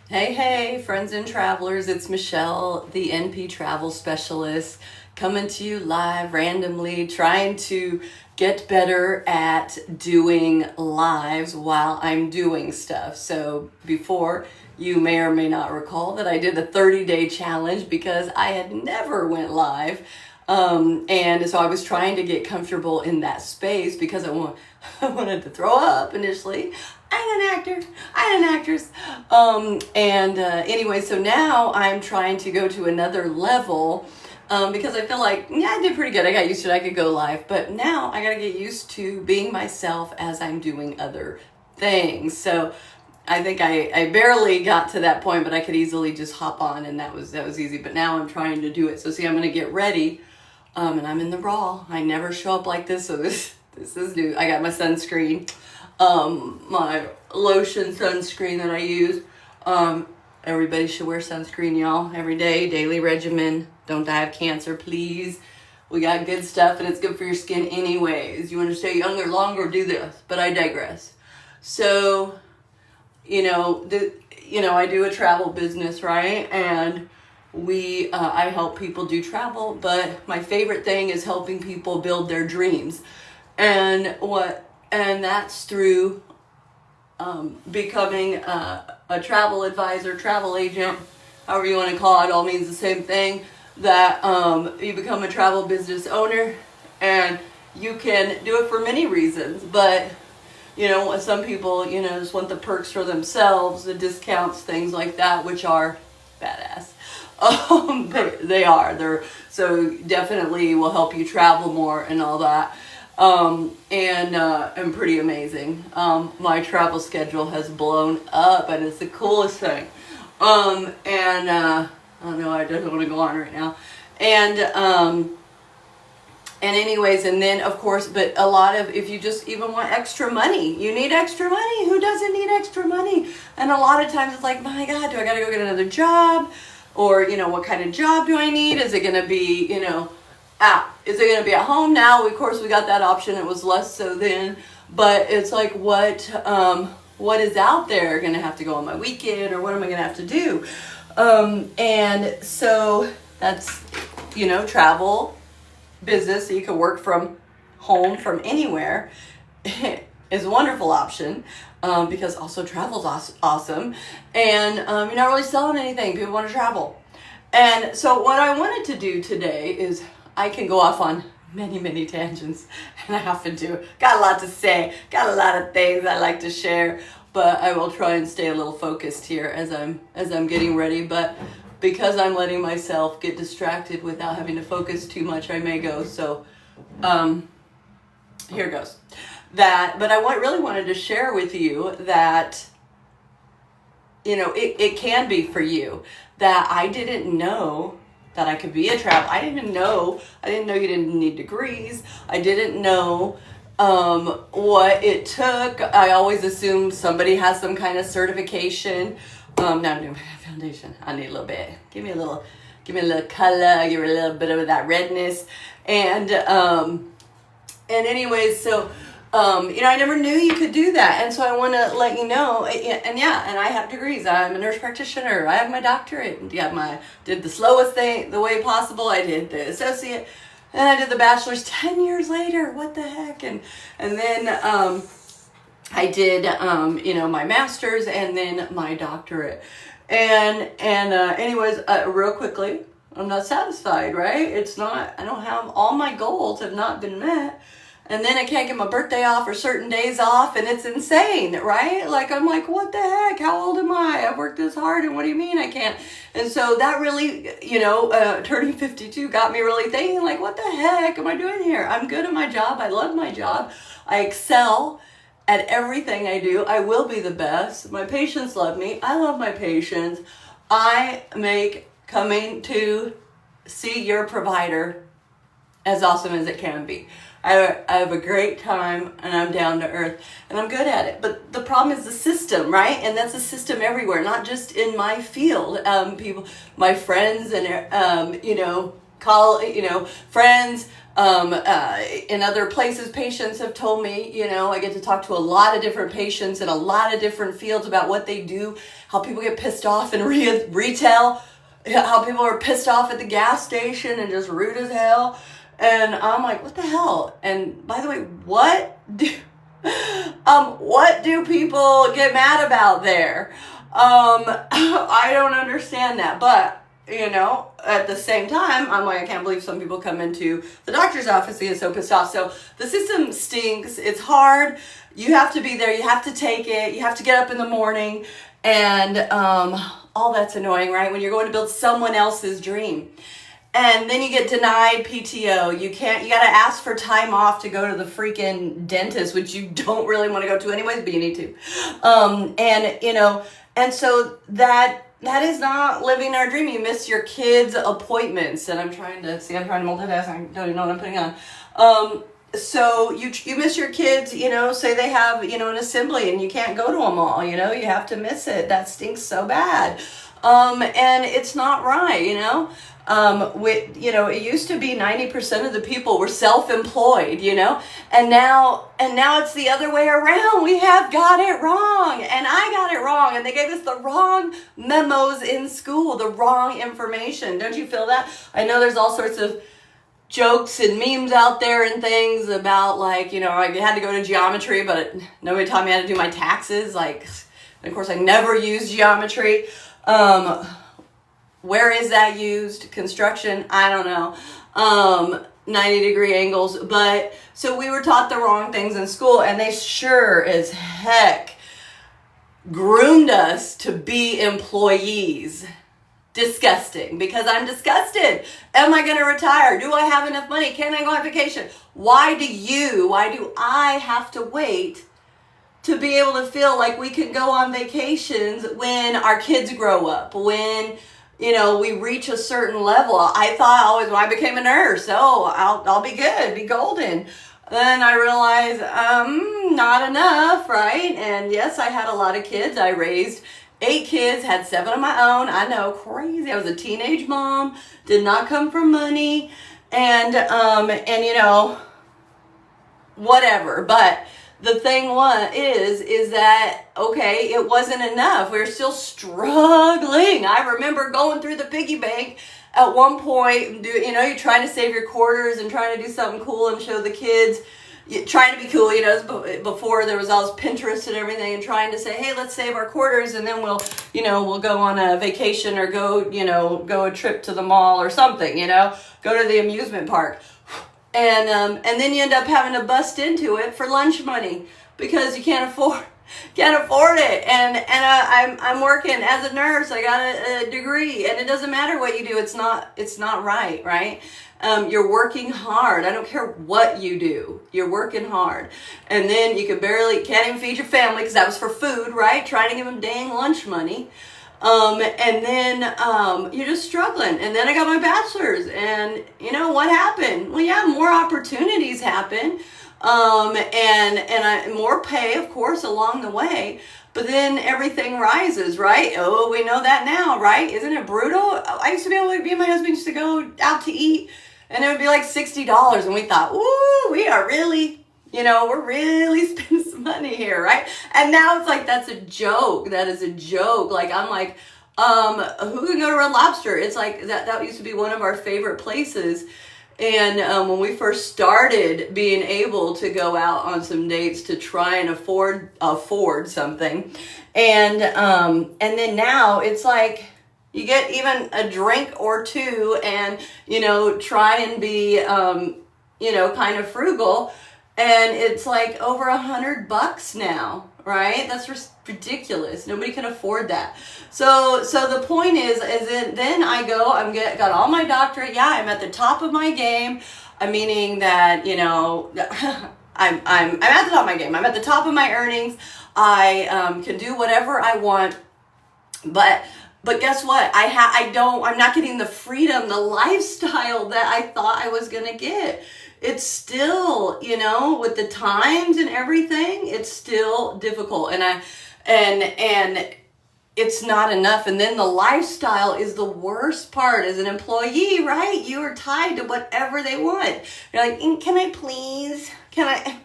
Hey, friends and travelers, it's Michelle, the NP travel specialist, coming to you live randomly, trying to get better at doing lives while I'm doing stuff. So before, you may or may not recall that I did a 30-day challenge because I had never went live. And so I was trying to get comfortable in that space because I wanted to throw up initially. I'm an actor. I'm an actress. Anyway, so now I'm trying to go to another level because I feel like, yeah, I did pretty good. I got used to it. I could go live. But now I got to get used to being myself as I'm doing other things. So I think I barely got to that point, but I could easily just hop on, and that was easy. But now I'm trying to do it. So see, I'm going to get ready, and I'm in the raw. I never show up like this, so this is new. I got my sunscreen. My lotion sunscreen that I use. Everybody should wear sunscreen, y'all, every day, daily regimen. Don't die of cancer, please. We got good stuff, and it's good for your skin anyways. You want to stay younger, longer, do this. But I digress. So, I do a travel business, right? And I help people do travel, but my favorite thing is helping people build their dreams. And that's through becoming a travel advisor, travel agent, however you want to call it, all means the same thing, that you become a travel business owner, and you can do it for many reasons, but some people, just want the perks for themselves, the discounts, things like that, which are badass. They're so definitely will help you travel more and all that. And pretty amazing. My travel schedule has blown up, and it's the coolest thing. I don't know, I don't want to go on right now. And anyways, and then of course, but a lot of, if you just even want extra money, you need extra money. Who doesn't need extra money? And a lot of times it's like, my God, do I got to go get another job? Or, what kind of job do I need? Is it going to be, is it going to be at home now? Of course, we got that option. It was less so then, but it's like, what is out there? Going to have to go on my weekend, or what am I going to have to do? And so that's, travel business. So you can work from home, from anywhere is a wonderful option. Because also travel's awesome. And you're not really selling anything. People want to travel. And so what I wanted to do today is, I can go off on many, many tangents, and I often do. Got a lot to say, got a lot of things I like to share, but I will try and stay a little focused here as I'm getting ready. But because I'm letting myself get distracted without having to focus too much, I may go. So here goes. But I really wanted to share with you that, it can be for you, that I didn't know that I could be a travel. I didn't know you didn't need degrees. I didn't know what it took. I always assumed somebody has some kind of certification. Now I'm doing my foundation. I need a little bit. Give me a little color, give me a little bit of that redness. And anyways, so I never knew you could do that. And so I want to let you know, and I have degrees. I'm a nurse practitioner. I have my doctorate. Did the slowest thing, the way possible. I did the associate, and I did the bachelor's 10 years later. What the heck? And then, I did, my master's, and then my doctorate. Anyways, real quickly, I'm not satisfied, right? All my goals have not been met. And then I can't get my birthday off or certain days off, and it's insane, right? Like, I'm like, what the heck? How old am I? I've worked this hard, and what do you mean I can't? And so that really, turning 52 got me really thinking, like, what the heck am I doing here? I'm good at my job. I love my job. I excel at everything I do. I will be the best. My patients love me. I love my patients. I make coming to see your provider as awesome as it can be. I have a great time, and I'm down to earth, and I'm good at it. But the problem is the system, right? And that's a system everywhere, not just in my field. People, my friends, and friends, In other places, patients have told me, I get to talk to a lot of different patients in a lot of different fields about what they do, how people get pissed off in retail, how people are pissed off at the gas station and just rude as hell. And I'm like, what the hell? And by the way, what do people get mad about there? I don't understand that, but at the same time, I'm like, I can't believe some people come into the doctor's office and get so pissed off. So the system stinks. It's hard. You have to be there. You have to take it. You have to get up in the morning, and all that's annoying, right? When you're going to build someone else's dream. And then you get denied PTO. You got to ask for time off to go to the freaking dentist, which you don't really want to go to anyways, but you need to. And so that is not living our dream. You miss your kids' appointments. And I'm trying to multitask. I don't even know what I'm putting on. So you miss your kids, say they have, an assembly and you can't go to them all, you have to miss it. That stinks so bad. And it's not right, it used to be 90% of the people were self-employed, and now it's the other way around. We have got it wrong, and I got it wrong, and they gave us the wrong memos in school, the wrong information. Don't you feel that? I know there's all sorts of jokes and memes out there and things about I had to go to geometry, but nobody taught me how to do my taxes. And of course I never used geometry. Where is that used? Construction? I don't know. 90-degree angles. But so we were taught the wrong things in school, and they sure as heck groomed us to be employees. Disgusting, because I'm disgusted. Am I going to retire? Do I have enough money? Can I go on vacation? Why do I have to wait to be able to feel like we can go on vacations when our kids grow up, when we reach a certain level? I thought always when I became a nurse, I'll be good, be golden. Then I realized, not enough, right? And yes, I had a lot of kids. I raised 8 kids, had 7 of my own. I know, crazy. I was a teenage mom, did not come from money, and whatever. But the thing is that, okay, it wasn't enough. We were still struggling. I remember going through the piggy bank at one point, you're trying to save your quarters and trying to do something cool and show the kids, trying to be cool, before there was all this Pinterest and everything, and trying to say, hey, let's save our quarters and then we'll go on a vacation or go a trip to the mall or something, go to the amusement park. And then you end up having to bust into it for lunch money because you can't afford it. And I'm working as a nurse. I got a degree, and it doesn't matter what you do. It's not right? You're working hard. I don't care what you do. You're working hard. And then you can't even feed your family because that was for food, right? Trying to give them dang lunch money. And then you're just struggling. And then I got my bachelor's, and what happened? Well, yeah, more opportunities happen, and more pay, of course, along the way. But then everything rises, right? Oh, we know that now, right? Isn't it brutal? I used to be able to, me and my husband used to go out to eat, and it would be like $60, and we thought, ooh, we are really, we're really spending some money here, right? And now it's like, that's a joke. That is a joke. I'm like, who can go to Red Lobster? It's like, that used to be one of our favorite places. And when we first started being able to go out on some dates to try and afford something. And then now it's like, you get even a drink or two and, try and be, kind of frugal. And it's like over $100 now, right? That's ridiculous. Nobody can afford that. So the point is that then I go, got all my doctorate. Yeah, I'm at the top of my game. Meaning that, I'm at the top of my game. I'm at the top of my earnings. I can do whatever I want. But guess what? I'm not getting the freedom, the lifestyle that I thought I was gonna get. It's still, with the times and everything, it's still difficult. And it's not enough. And then the lifestyle is the worst part. As an employee, right? You are tied to whatever they want. You're like, can I please? Can I,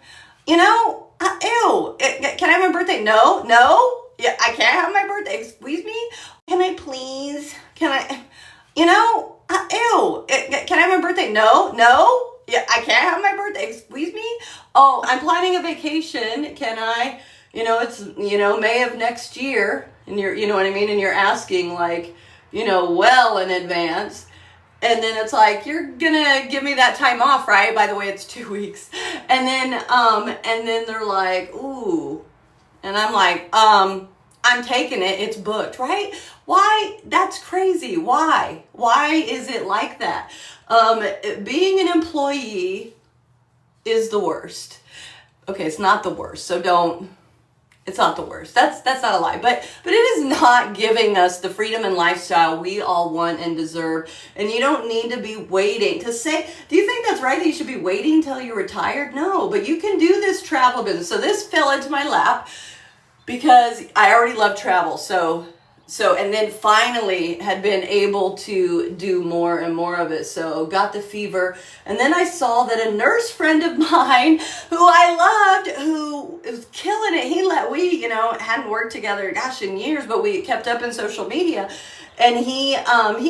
ew, can I have my birthday? No. Yeah, I can't have my birthday. Excuse me? Can I please? Can I, ew, can I have my birthday? No. Yeah, I can't have my birthday. Excuse me? Oh, I'm planning a vacation. Can I, it's, May of next year. And you're, you know what I mean? And you're asking like, well in advance. And then it's like, you're gonna give me that time off, right? By the way, it's 2 weeks. And then they're like, ooh. And I'm like, I'm taking it. It's booked, right? Why? That's crazy. Why? Why is it like that? Being an employee is the worst. Okay, it's not the worst. So it's not the worst. That's not a lie. But it is not giving us the freedom and lifestyle we all want and deserve. And you don't need to be waiting to say, do you think that's right that you should be waiting until you're retired? No, but you can do this travel business. So this fell into my lap because I already love travel. So and then finally had been able to do more and more of it. So got the fever. And then I saw that a nurse friend of mine who I loved, who was killing it. We hadn't worked together, in years, but we kept up in social media. And he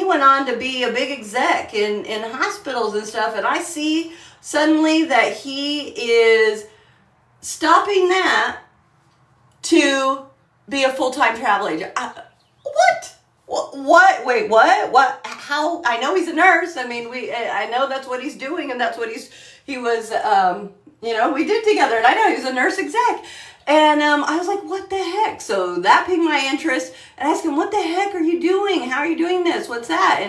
went on to be a big exec in hospitals and stuff. And I see suddenly that he is stopping that to be a full-time travel agent. What? Wait, what? How? I know he's a nurse. I mean, I know that's what he's doing, and that's what he was, we did together, and I know he was a nurse exec. And I was like, what the heck? So that piqued my interest, and I asked him, what the heck are you doing? How are you doing this? What's that?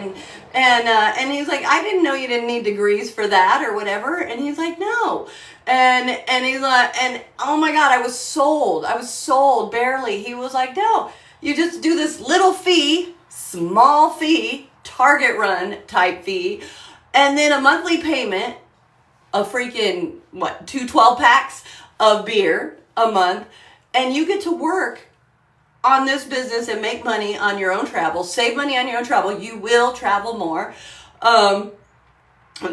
And he's like, I didn't know you didn't need degrees for that or whatever. And he's like, no. And he's like, and oh my God, I was sold barely. He was like, no. You just do this little fee, small fee, target run type fee, and then a monthly payment of freaking, 2 12-packs of beer a month, and you get to work on this business and make money on your own travel, save money on your own travel. You will travel more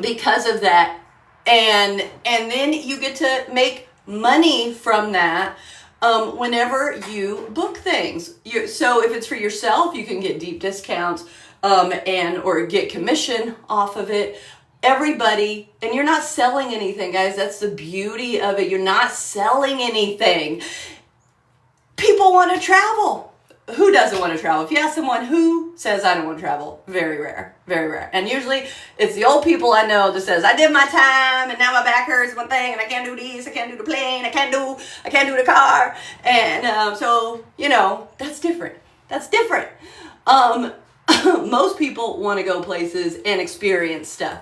because of that. And then you get to make money from that. Whenever you book things. So if it's for yourself, you can get deep discounts or get commission off of it. Everybody, and you're not selling anything, guys. That's the beauty of it. You're not selling anything. People want to travel. Who doesn't want to travel? If you ask someone who says I don't want to travel, very rare, very rare. And usually it's the old people I know that says I did my time and now my back hurts one thing and I can't do this, I can't do the plane, I can't do the car. And so that's different. That's different. Most people want to go places and experience stuff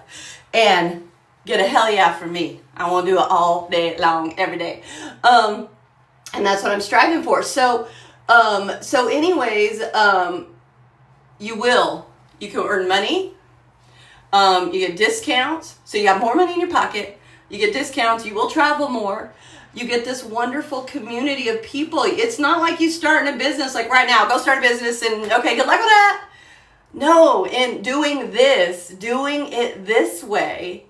and get a hell yeah from me. I want to do it all day long, every day. And that's what I'm striving for. So anyways, you can earn money. You get discounts. So you got more money in your pocket. You get discounts. You will travel more. You get this wonderful community of people. It's not like you starting a business like right now, go start a business and okay, good luck with that. No, in doing it this way,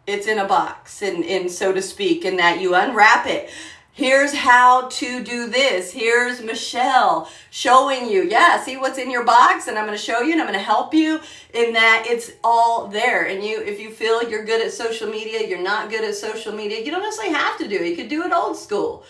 it's in a box and so to speak, and that you unwrap it. Here's how to do this. Here's Michelle showing you. Yeah, see what's in your box, and I'm going to show you, and I'm going to help you in that it's all there. And if you feel you're good at social media, you're not good at social media, you don't necessarily have to do it. You could do it old school.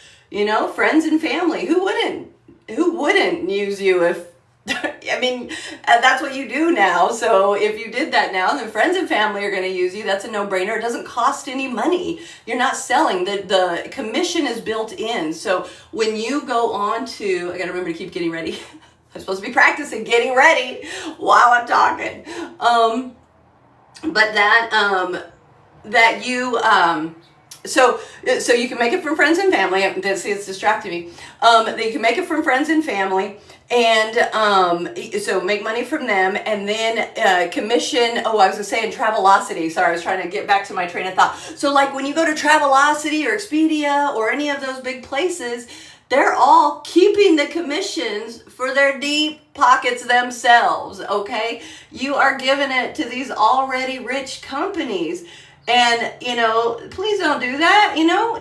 Friends and family. Who wouldn't use you if I mean, that's what you do now. So if you did that now, then friends and family are going to use you. That's a no-brainer. It doesn't cost any money. You're not selling. The commission is built in. So when you go on to, I got to remember to keep getting ready. I'm supposed to be practicing getting ready while I'm talking. So you can make it from friends and family. It's distracting me. You can make it from friends and family. And so make money from them, and then commission. I was gonna say in Travelocity. Sorry, I was trying to get back to my train of thought. So like when you go to Travelocity or Expedia or any of those big places, they're all keeping the commissions for their deep pockets themselves, okay? You are giving it to these already rich companies. And, please don't do that,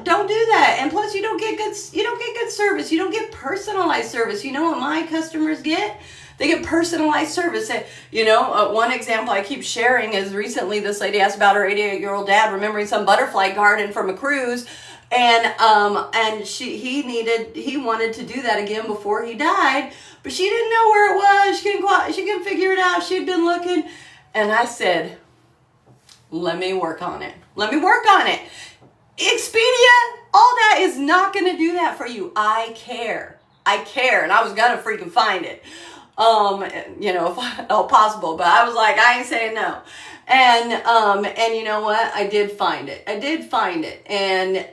don't do that. And plus you don't get good service. You don't get personalized service. You know what my customers get? They get personalized service. One example I keep sharing is recently this lady asked about her 88-year-old dad remembering some butterfly garden from a cruise. And he wanted to do that again before he died, but she didn't know where it was. She couldn't figure it out. She'd been looking. And I said, let me work on it. Expedia, all that is not going to do that for you. I care. And I was going to freaking find it. If all possible, but I was like, I ain't saying no. And you know what? I did find it. And,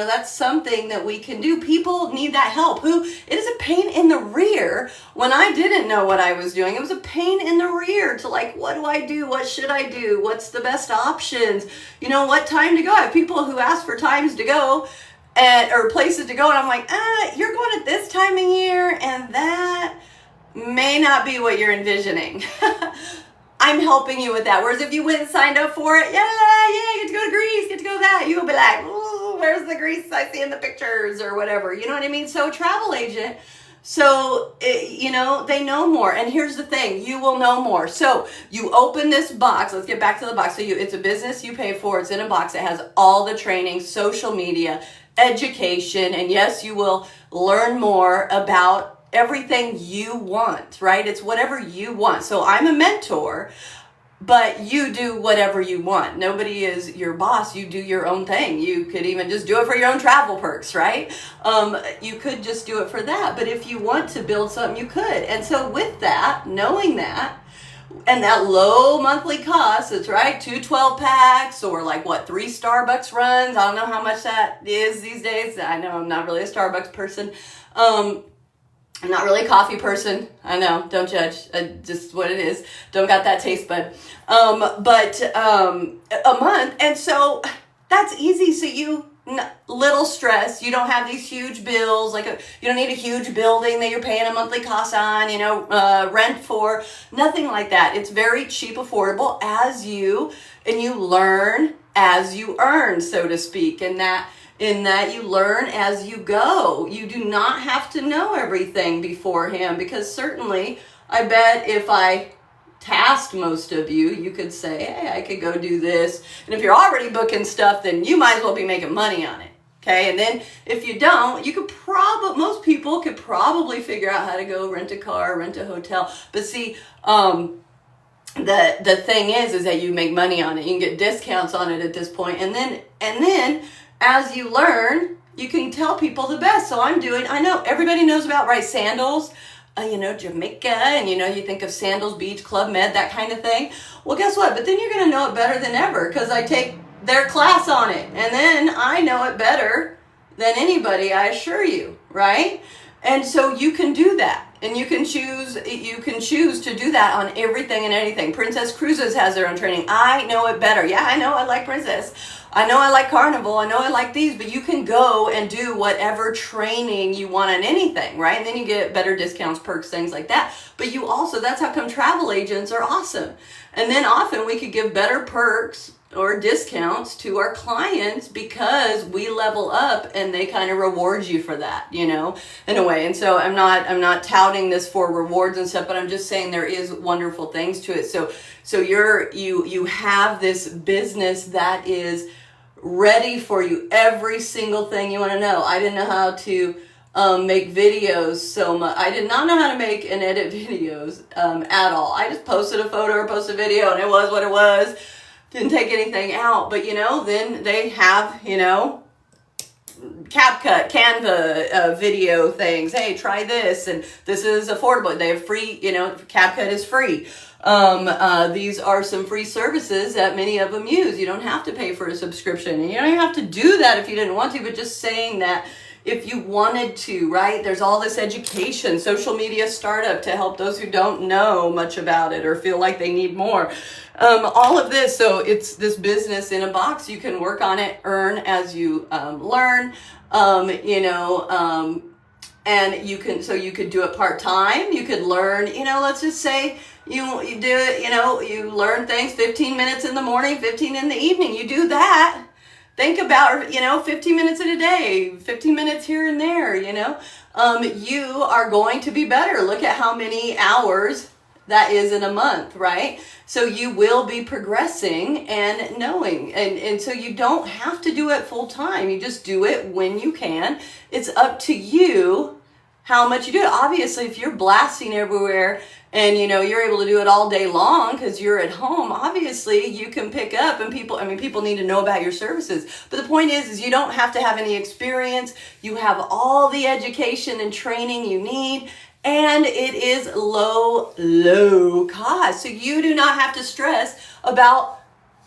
that's something that we can do. People need that help. It is a pain in the rear. When I didn't know what I was doing, it was a pain in the rear to like, what do I do? What should I do? What's the best options? What time to go? I have people who ask for times to go or places to go. And I'm like, you're going at this time of year and that may not be what you're envisioning. I'm helping you with that. Whereas if you went and signed up for it, get to go to Greece, get to go to that, you'll be like, ooh, where's the Greece I see in the pictures or whatever. You know what I mean? So travel agent, they know more. And here's the thing, you will know more. So you open this box. Let's get back to the box. So it's a business you pay for. It's in a box. It has all the training, social media, education. And yes, you will learn more about everything you want, right? It's whatever you want. So I'm a mentor, but you do whatever you want. Nobody is your boss. You do your own thing. You could even just do it for your own travel perks, right? You could just do it for that. But if you want to build something, you could. And so with that, knowing that, and that low monthly cost, it's right, 2 12-packs or 3 Starbucks runs. I don't know how much that is these days. I know I'm not really a Starbucks person. I'm not really a coffee person. I know, don't judge. Just what it is. Don't got that taste bud. But a month. And so that's easy. So little stress. You don't have these huge bills. You don't need a huge building that you're paying a monthly cost on, rent for. Nothing like that. It's very cheap, affordable and you learn as you earn, so to speak. In that you learn as you go. You do not have to know everything beforehand, because certainly I bet if I tasked most of you, you could say, hey, I could go do this. And if you're already booking stuff, then you might as well be making money on it. Okay. And then if you don't, most people could probably figure out how to go rent a car, rent a hotel. But see, the thing is that you make money on it. You can get discounts on it at this point. And then as you learn, you can tell people the best. So I know everybody knows about, right, sandals, Jamaica, and you think of Sandals Beach, Club Med, that kind of thing. Well, guess what? But then you're going to know it better than ever, because I take their class on it. And then I know it better than anybody, I assure you, right? And so you can do that. And you can choose to do that on everything and anything. Princess Cruises has their own training. I know it better. Yeah, I know I like Princess. I know I like Carnival. I know I like these, but you can go and do whatever training you want on anything, right? And then you get better discounts, perks, things like that. But that's how come travel agents are awesome. And then often we could give better perks or discounts to our clients because we level up and they kind of reward you for that, in a way. And so I'm not touting this for rewards and stuff, but I'm just saying there is wonderful things to it. So you have this business that is ready for you, every single thing you want to know. I didn't know how to make videos so much. I did not know how to make and edit videos at all. I just posted a photo or posted a video and it was what it was. Didn't take anything out. But then they have CapCut, Canva video things. Hey, try this, and this is affordable. They have free, CapCut is free. These are some free services that many of them use. You don't have to pay for a subscription, and you don't even have to do that if you didn't want to, but just saying that if you wanted to, right? There's all this education, social media startup to help those who don't know much about it or feel like they need more. All of this. So it's this business in a box. You can work on it, earn as you learn. And you could do it part-time. You could learn, let's just say you do it, you learn things 15 minutes in the morning, 15 in the evening. You do that. Think about, 15 minutes in a day, 15 minutes here and there, you are going to be better. Look at how many hours that is in a month, right? So you will be progressing and knowing. And so you don't have to do it full time. You just do it when you can. It's up to you how much you do it. Obviously, if you're blasting everywhere and you're able to do it all day long because you're at home, obviously you can pick up, and people need to know about your services. But the point is you don't have to have any experience. You have all the education and training you need, and it is low cost. So you do not have to stress about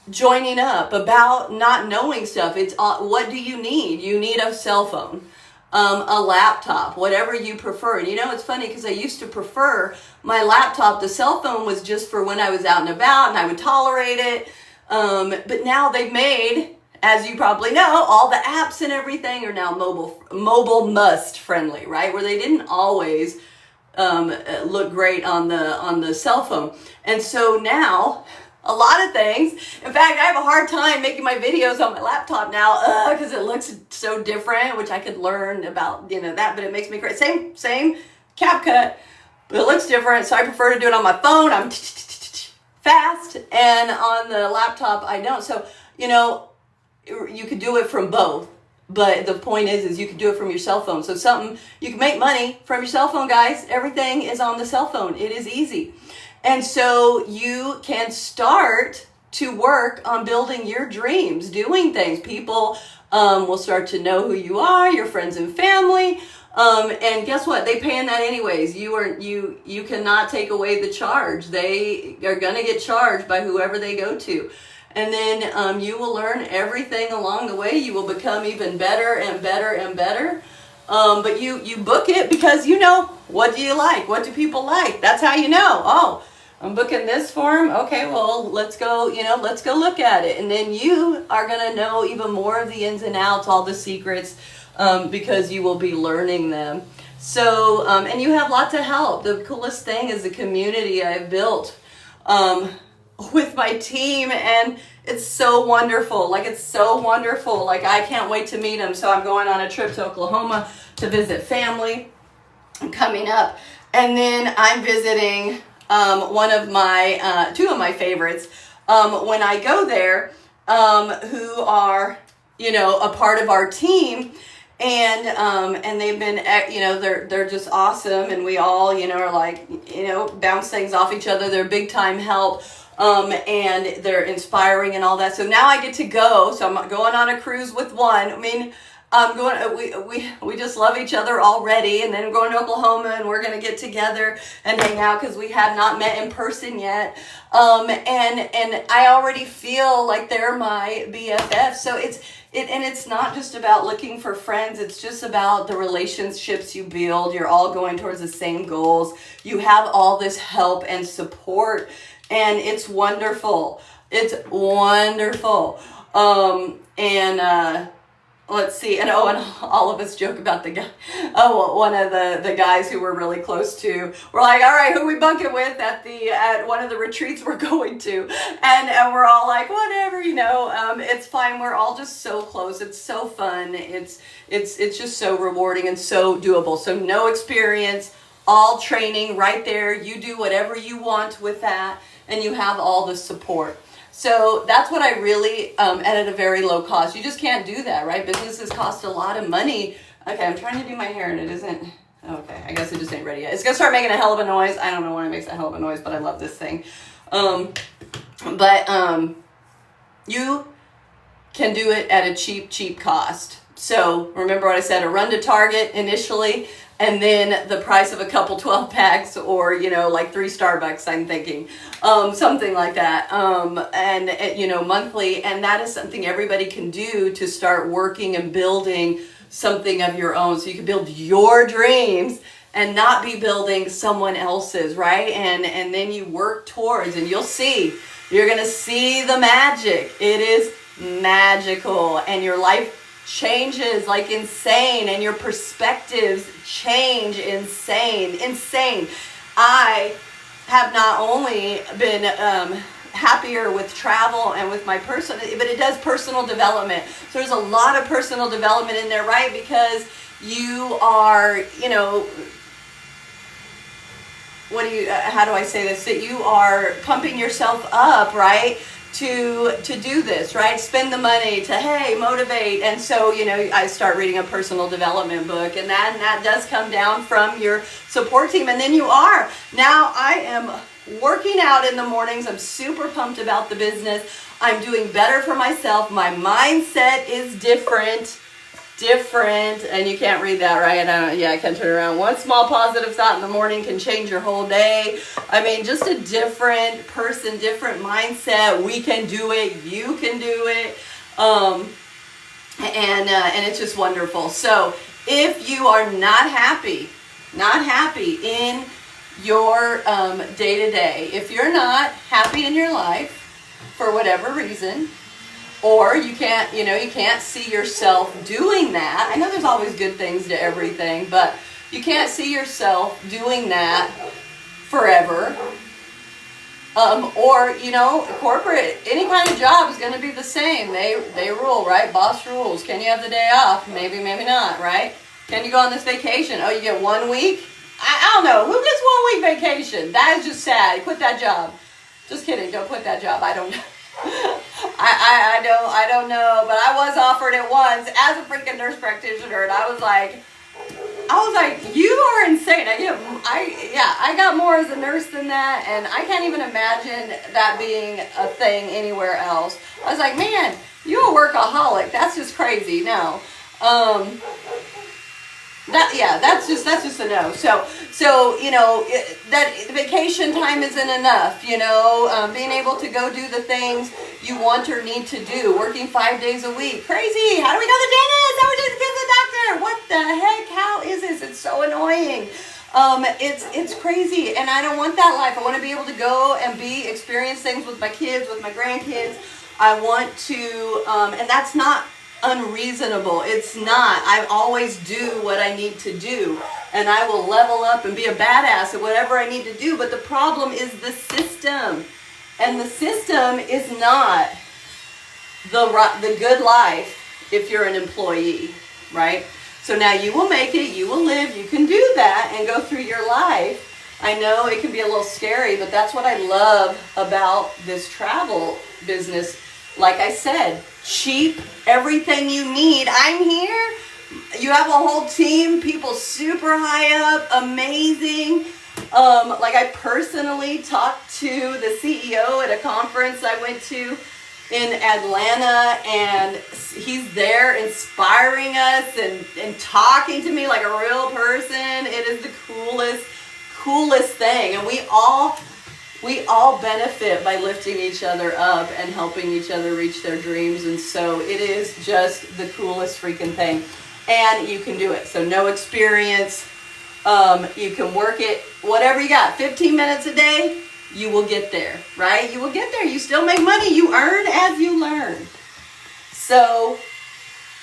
joining up, about not knowing stuff. It's what do you need? You need a cell phone, a laptop, whatever you prefer. And it's funny because I used to prefer my laptop. The cell phone was just for when I was out and about and I would tolerate it. But now they've made, as you probably know, all the apps and everything are now mobile must friendly, right? Where they didn't always look great on the cell phone. And so now a lot of things, in fact, I have a hard time making my videos on my laptop now because it looks so different, which I could learn about, that, but it makes me crazy. Same CapCut, but it looks different. So I prefer to do it on my phone. I'm fast, and on the laptop I don't. So, you could do it from both. But the point is you can do it from your cell phone. So you can make money from your cell phone, guys. Everything is on the cell phone. It is easy. And so you can start to work on building your dreams, doing things. People will start to know who you are, your friends and family. And guess what? They paying that anyways. You cannot take away the charge. They are going to get charged by whoever they go to. And then you will learn everything along the way. You will become even better and better and better. But you book it because what do you like? What do people like? That's how you know. Oh, I'm booking this for them. Okay, well, let's go look at it. And then you are going to know even more of the ins and outs, all the secrets, because you will be learning them. So, and you have lots of help. The coolest thing is the community I've built with my team, and it's so wonderful. Like I can't wait to meet them. So I'm going on a trip to Oklahoma to visit family coming up, and then I'm visiting one of my two of my favorites when I go there, who are a part of our team. And they've been, they're just awesome, and we all, are like, bounce things off each other. They're big time help. And they're inspiring and all that. So now I get to go. So I'm going on a cruise with one. I mean, we just love each other already. And then we're going to Oklahoma, and we're going to get together and hang out because we have not met in person yet. And I already feel like they're my BFF. So it's not just about looking for friends. It's just about the relationships you build. You're all going towards the same goals. You have all this help and support. And it's wonderful. It's wonderful. Let's see. And all of us joke about the guy. One of the guys who we're really close to. We're like, all right, who we bunking with at one of the retreats we're going to, and we're all like, whatever, it's fine. We're all just so close. It's so fun. It's just so rewarding and so doable. So no experience, all training right there. You do whatever you want with that. And you have all the support. So that's what I really, and at a very low cost. You just can't do that, right? Businesses cost a lot of money. Okay, I'm trying to do my hair and it isn't. Okay, I guess it just ain't ready yet. It's going to start making a hell of a noise. I don't know why it makes a hell of a noise, but I love this thing. You can do it at a cheap cost. So remember what I said, a run to Target initially, and then the price of a couple 12 packs, or, like 3 Starbucks, I'm thinking, something like that. Monthly. And that is something everybody can do to start working and building something of your own. So you can build your dreams and not be building someone else's, right? And then you work towards, and you're going to see the magic. It is magical, and your life changes like insane, and your perspectives change insane. I have not only been happier with travel and with my personal, but it does personal development. So there's a lot of personal development in there, right? Because you are, how do I say this? That you are pumping yourself up, right? To do this, right? Spend the money to, hey, motivate. And so, I start reading a personal development book, and that does come down from your support team. And then now I am working out in the mornings. I'm super pumped about the business. I'm doing better for myself. My mindset is different, and you can't read that, right? I can't turn around. One small positive thought in the morning can change your whole day. I mean, just a different person, different mindset. We can do it. You can do it. And it's just wonderful. So if you are not happy in your day-to-day, if you're not happy in your life for whatever reason, or you can't see yourself doing that. I know there's always good things to everything, but you can't see yourself doing that forever. Or corporate, any kind of job is going to be the same. They rule, right? Boss rules. Can you have the day off? Maybe not, right? Can you go on this vacation? Oh, you get 1 week? I don't know. Who gets 1 week vacation? That is just sad. Quit that job. Just kidding. Don't quit that job. I don't know. I don't know, but I was offered it once as a freaking nurse practitioner, and I was like, you are insane. I got more as a nurse than that, and I can't even imagine that being a thing anywhere else. I was like, man, you're a workaholic. That's just crazy. No. That's just a no. So that vacation time isn't enough. Being able to go do the things you want or need to do, working 5 days a week, crazy. How do we go to the dentist? How do we take the kids to the doctor? What the heck? How is this? It's so annoying. It's crazy, and I don't want that life. I want to be able to go and experience things with my kids, with my grandkids. I want to, and that's not unreasonable. It's not. I always do what I need to do, and I will level up and be a badass at whatever I need to do. But the problem is the system, and the system is not the good life if you're an employee, right? So now you will make it, you will live, you can do that and go through your life. I know it can be a little scary, but that's what I love about this travel business. Like I said, cheap, everything you need. I'm here. You have a whole team, people super high up, amazing. Like I personally talked to the CEO at a conference I went to in Atlanta, and he's there inspiring us and talking to me like a real person. It is the coolest thing. And we all benefit by lifting each other up and helping each other reach their dreams. And so it is just the coolest freaking thing. And you can do it. So no experience. You can work it, whatever you got, 15 minutes a day, you will get there, right? You will get there. You still make money. You earn as you learn. So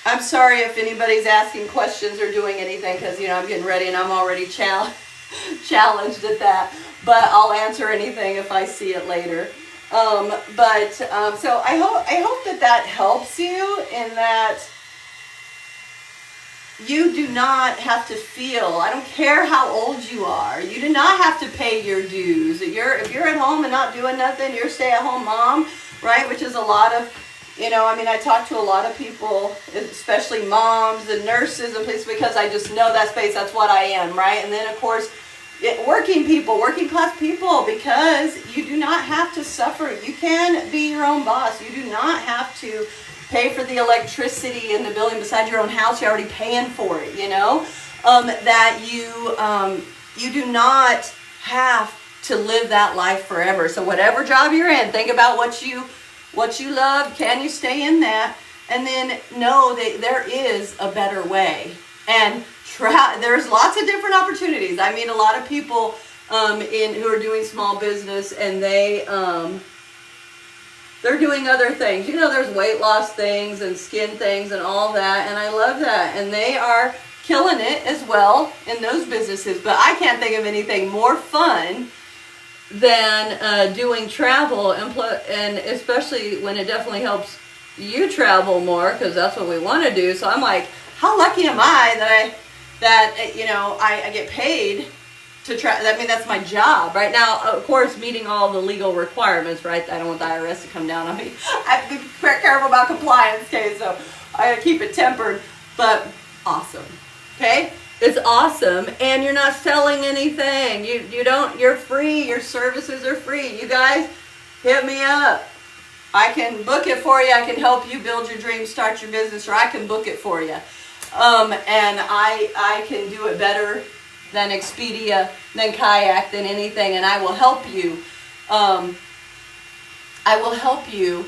I'm sorry if anybody's asking questions or doing anything, because, I'm getting ready and I'm already challenged at that. But I'll answer anything if I see it later. So I hope that helps you, in that you do not have to feel, I don't care how old you are, you do not have to pay your dues. If you're at home and not doing nothing, you're a stay-at-home mom, right? Which is a lot of, I talk to a lot of people, especially moms and nurses and places, because I just know that space, that's what I am, right? And then of course, working class people, because you do not have to suffer. You can be your own boss. You do not have to pay for the electricity in the building beside your own house. You're already paying for it, that you do not have to live that life forever. So whatever job you're in, think about what you love. Can you stay in that? And then know that there is a better way. And there's lots of different opportunities. I mean, a lot of people who are doing small business, and they they're doing other things. You know, there's weight loss things and skin things and all that, and I love that. And they are killing it as well in those businesses. But I can't think of anything more fun than doing travel, and especially when it definitely helps you travel more, because that's what we want to do. So I'm like, how lucky am I that you know, I get paid to travel. I mean, that's my job right now. Of course, meeting all the legal requirements, right? I don't want the IRS to come down on me. I have to be very careful about compliance, okay? So I gotta keep it tempered, but awesome. Okay, it's awesome, and you're not selling anything. You're free. Your services are free. You guys, hit me up. I can book it for you. I can help you build your dream, start your business, or I can book it for you. And I can do it better than Expedia, than Kayak, than anything, and I will help you. I will help you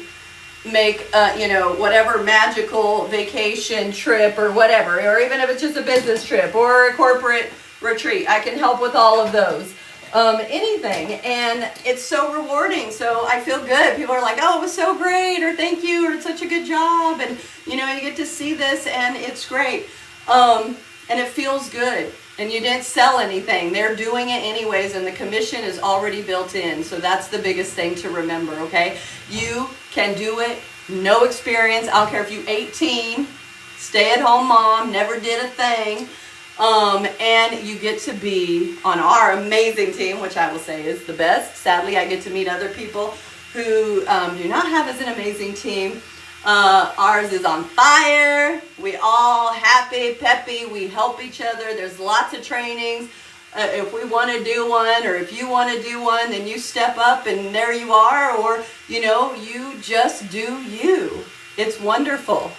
make you know, whatever magical vacation trip or whatever, or even if it's just a business trip or a corporate retreat, I can help with all of those. Anything, and it's so rewarding. So I feel good. People are like, oh, it was so great, or thank you, or it's such a good job, and you know, you get to see this and it's great. And it feels good, and you didn't sell anything. They're doing it anyways, and the commission is already built in. So that's the biggest thing to remember. Okay, you can do it, no experience. I don't care if you're 18, stay-at-home mom, never did a thing. And you get to be on our amazing team, which I will say is the best. Sadly, I get to meet other people who do not have as an amazing team. Ours is on fire. We all happy, peppy. We help each other. There's lots of trainings. If we want to do one, or if you want to do one, then you step up and there you are. Or, you know, you just do you. It's wonderful.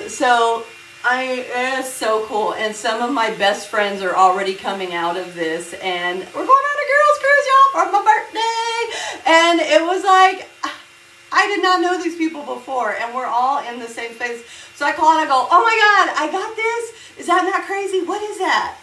So it's so cool, and some of my best friends are already coming out of this, and we're going on a girls' cruise, y'all, for my birthday, and it was like, I did not know these people before, and we're all in the same space. So I call and I go, oh my God, I got this? Is that not crazy? What is that?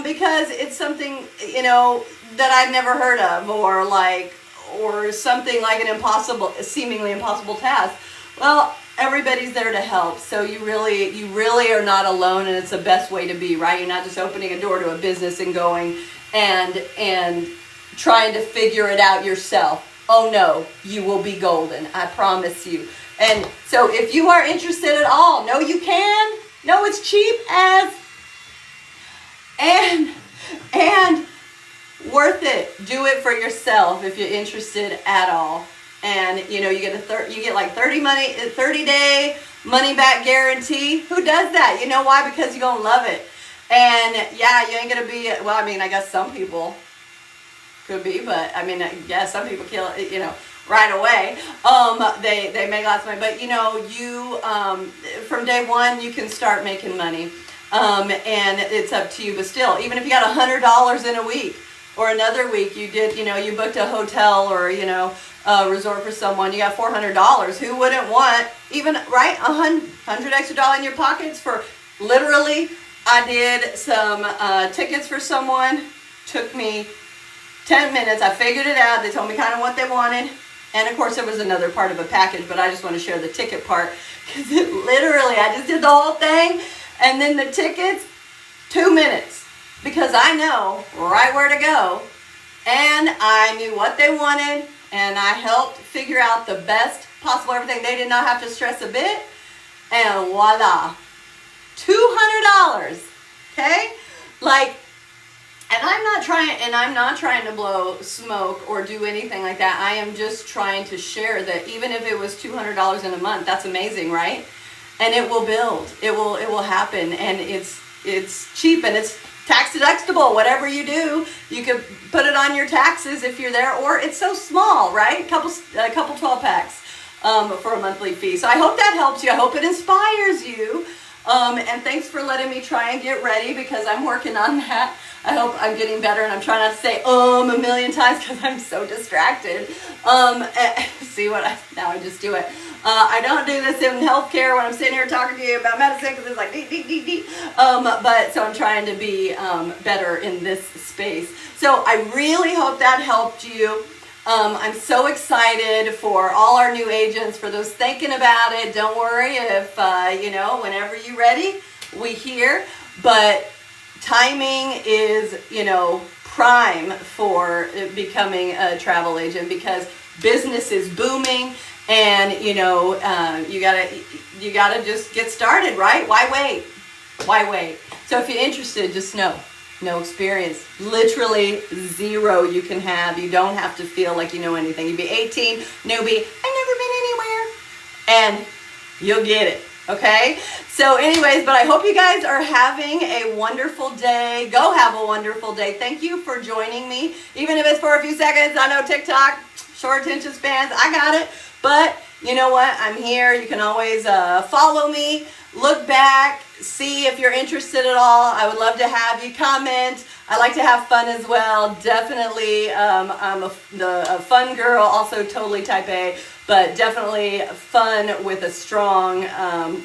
Because it's something, you know, that I've never heard of, or something like a seemingly impossible task. Well, everybody's there to help, so you really are not alone, and it's the best way to be, right? You're not just opening a door to a business and going and trying to figure it out yourself. Oh no, you will be golden, I promise you. And so if you are interested at all, no, you can. No, it's cheap as and worth it. Do it for yourself if you're interested at all. And you know, you get like 30-day money back guarantee. Who does that? You know why? Because you're gonna love it. And yeah, you ain't gonna be, well, I mean, I guess some people could be, but I mean, yeah, some people kill it, you know, right away. They make lots of money, but you know, you from day one you can start making money. And it's up to you. But still, even if you got $100 in a week, or another week you did, you know, you booked a hotel, or you know, a resort for someone, you got $400. Who wouldn't want even, right, $100 extra in your pockets for literally? I did some tickets for someone. Took me 10 minutes. I figured it out. They told me kind of what they wanted. And of course, there was another part of a package, but I just want to share the ticket part, because literally, I just did the whole thing. And then the tickets, 2 minutes, because I know right where to go. And I knew what they wanted, and I helped figure out the best possible everything. They did not have to stress a bit. And voila, $200. Okay? Like, and I'm not trying to blow smoke or do anything like that. I am just trying to share that even if it was $200 in a month, that's amazing, right? And it will build. It will happen, and it's cheap, and it's tax deductible. Whatever you do, you could put it on your taxes if you're there, or it's so small, right? A couple 12 packs for a monthly fee. So I hope that helps you. I hope it inspires you. And thanks for letting me try and get ready, because I'm working on that. I hope I'm getting better, and I'm trying not to say a million times because I'm so distracted. Now I just do it. I don't do this in healthcare when I'm sitting here talking to you about medicine, because it's like dee. But so I'm trying to be better in this space. So I really hope that helped you. I'm so excited for all our new agents, for those thinking about it. Don't worry if, whenever you're ready, we here. But timing is, prime for becoming a travel agent, because business is booming, and you gotta just get started, right? Why wait? So if you're interested, just know, no experience, literally zero you can have. You don't have to feel like you know anything. You'd be 18, newbie, I've never been anywhere, and you'll get it. Okay, so anyways, but I hope you guys are having a wonderful day. Go have a wonderful day. Thank you for joining me, even if it's for a few seconds. I know TikTok, short attention spans, I got it. But you know what? I'm here. You can always follow me, look back, see if you're interested at all. I would love to have you comment. I like to have fun as well. Definitely, I'm a fun girl, also totally type A, but definitely fun with a strong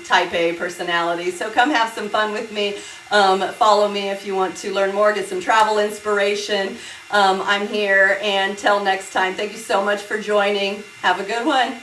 type A personality. So come have some fun with me. Follow me if you want to learn more, get some travel inspiration. I'm here, and till next time, thank you so much for joining. Have a good one.